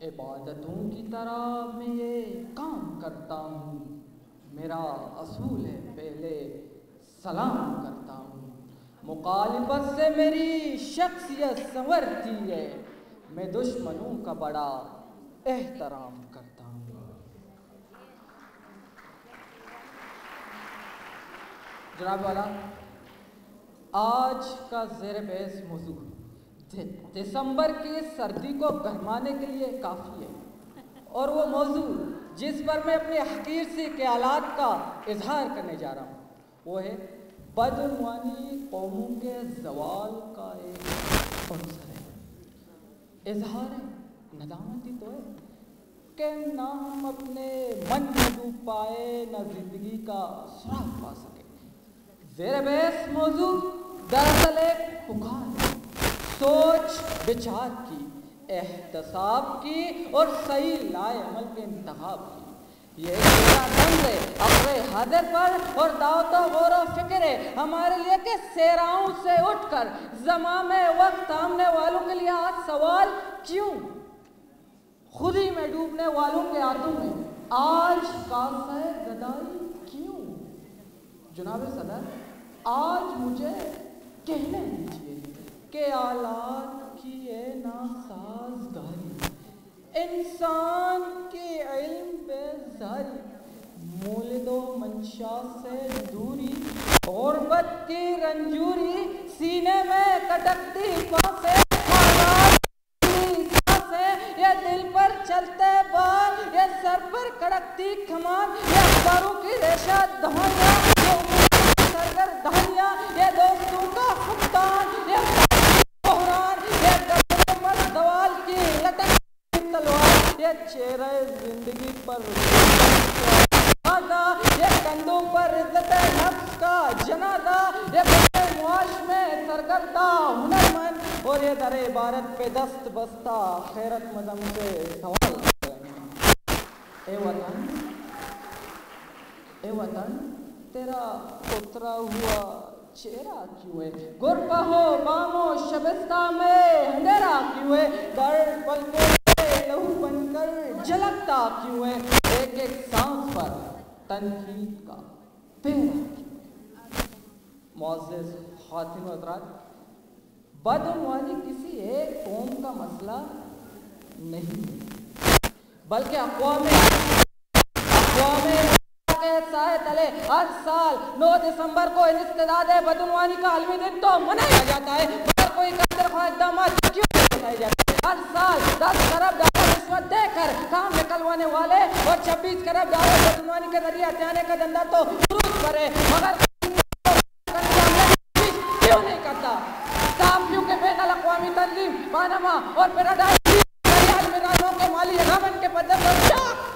عبادتوں کی طرح میں یہ کام کرتا ہوں، میرا اصول ہے پہلے سلام کرتا ہوں، مخالفت سے میری شخصیت سنورتی ہے، میں دشمنوں کا بڑا احترام کرتا ہوں۔ جناب والا، آج کا زیر بحث موضوع دسمبر کی سردی کو گرمانے کے لیے کافی ہے، اور وہ موضوع جس پر میں اپنے حقیر سی خیالات کا اظہار کرنے جا رہا ہوں وہ ہے بدعنوانی قوموں کے زوال کا ایک عنصر ہے۔ اظہار ندامت ہی تو ہے کہ نہ ہم اپنے من میں ڈوب پائے، نہ زندگی کا سراغ پا سکے۔ زیر بحث موضوع دراصل ایک پکار ہے، سوچ بچار کی، احتساب کی اور صحیح لائے عمل کے انتخاب کی۔ یہ میرا طنز ہے اپنے حاضر پر اور دعوت و غور و فکر ہے ہمارے لیے کہ صحراؤں سے اٹھ کر زمام وقت تھامنے والوں کے لیے آج سوال کیوں؟ خود ہی میں ڈوبنے والوں کے ہاتھوں میں آج کاسہ گدائی کیوں؟ جناب صدر، آج مجھے کہنے دیجیے کہ آلات کی اے ناسازگاری، انسان کی علم بیزاری، مولد و منشا سے دوری، غربت کی رنجوری، سینے میں کٹکتی پاسے، یہ دل پر چلتے بال، یہ سر پر کڑکتی کمان، یہ اخباروں کی ریشہ دہانیاں، یہ سرگردانیاں، یہ دوستوں کا فقدان، یہ بحران، یہ گردنوں پر زوال کی لٹکتی تلوار، یہ چہرہ زندگی پر یہ کندھوں پر عزت نفس کا جنازہ، یہ بڑے معاش میں سرگردہ ہنرمند، اور یہ در عبارت پہ دست بستہ خیرت مدم سے سوال اے وطن، اے وطن تیرا اترا ہوا چہرہ کیوں ہے؟ غربہ ہو بام و شبستہ میں اندھیرا کیوں ہے؟ در پلکوں میں لہو بن کر جھلکتا کیوں ہے؟ ایک ایک سانس پر تنقید کا پیرا کیوں ہے؟ معزز خواتین و حضرات، بدعنوانی کسی ایک قوم کا مسئلہ نہیں ہے، بلکہ اقوام کے سائے تلے ہر سال 9 دسمبر کو انسداد بدعنوانی کا عالمی دن تو منایا جاتا ہے، مگر کوئی قدر خواہ اقدامات کیوں نہیں اٹھائے جاتے ہیں؟ ہر سال 10 ارب ڈالر رشوت دے کر کام نکلوانے والے اور 26 ارب ڈالر بدعنوانی کے ذریعے ہتھیانے کا دھندا تو روز پر ہے، مگر کیوں نہیں کرتا؟ صحافیوں کے بین الاقوامی تنظیم پاناما اور پیراڈائز کے مالی غبن کے پدر پر چاک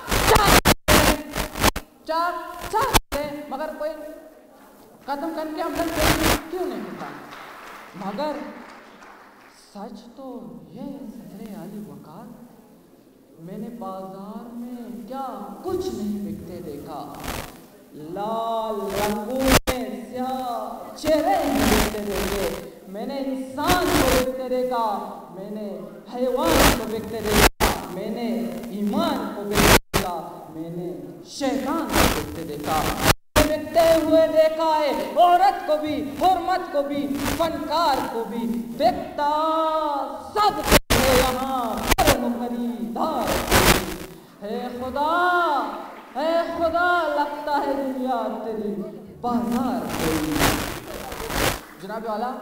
مگر کوئی قدم کر کے عمل کیوں نہیں کرتا؟ مگر سچ تو یہ صدر عالی وقار، میں نے بازار میں کیا کچھ نہیں بکتے دیکھا، لال رنگوں میں سیاہ چہرے نہیں بکتے دیکھے، میں نے انسان کو بکتے دیکھا، میں نے حیوان کو بکتے دیکھا، میں نے ایمان کو بکتے دیکھا، میں نے شیطان کو بکتے دیکھا، بکتے ہوئے دیکھا ہے عورت کو بھی، حرمت کو بھی، فنکار کو بھی، بکتا سب کو ہے یہاں کرم خریدار ہے خدا، اے خدا لگتا ہے دنیا تیری بازار کوئی۔ جناب والا،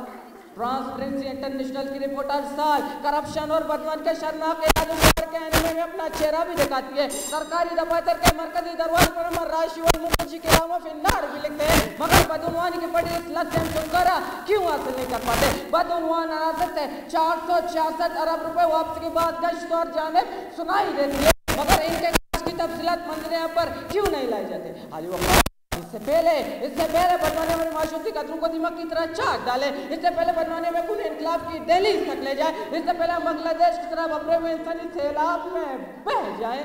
ٹرانسپیرنسی انٹرنیشنل کی رپورٹ ہر سال کرپشن اور بدعنوانی کے شرمناک اعداد کے آنے میں اپنا چہرہ بھی دکھاتی ہے۔ سرکاری دفاتر کے مرکزی دروازے پر امر راشی والمخرجی کے علاوہ فی النار بھی لکھتے ہیں، مگر بدعنوانی کی بڑی اس لت سے ہم چھٹکارا کیوں حاصل نہیں کر پاتے؟ بدعنوان عناصر سے 466 ارب روپے واپسی کی بات گشت اور جانب سنائی دیتی ہے، مگر ان کے کی تفصیلات منظر پر کیوں نہیں لائے جاتے؟ عالی وقار، اس سے پہلے بدعنوانی میں معاشرتی قدروں کو دماغ کی طرح چاک ڈالے، اس سے پہلے بدعنوانی میں خون انقلاب کی دہلیز تک لے جائے، اس سے پہلے بنگلہ دیش کی طرح ببرے میں انسانی سیلاب میں بہ جائے۔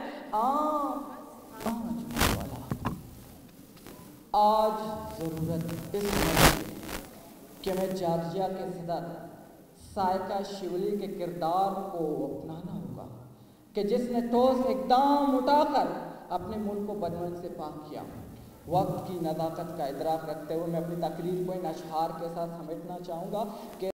آج ضرورت اس میں کہ میں جارجیا کے صدر سائکا شیولی کے کردار کو اپنانا ہوگا، کہ جس نے ٹھوس اقدام اٹھا کر اپنے ملک کو بدمن سے پاک کیا۔ وقت کی نزاکت کا ادراک رکھتے ہوئے میں اپنی تقریر کو ان اشعار کے ساتھ سمیٹنا چاہوں گا کہ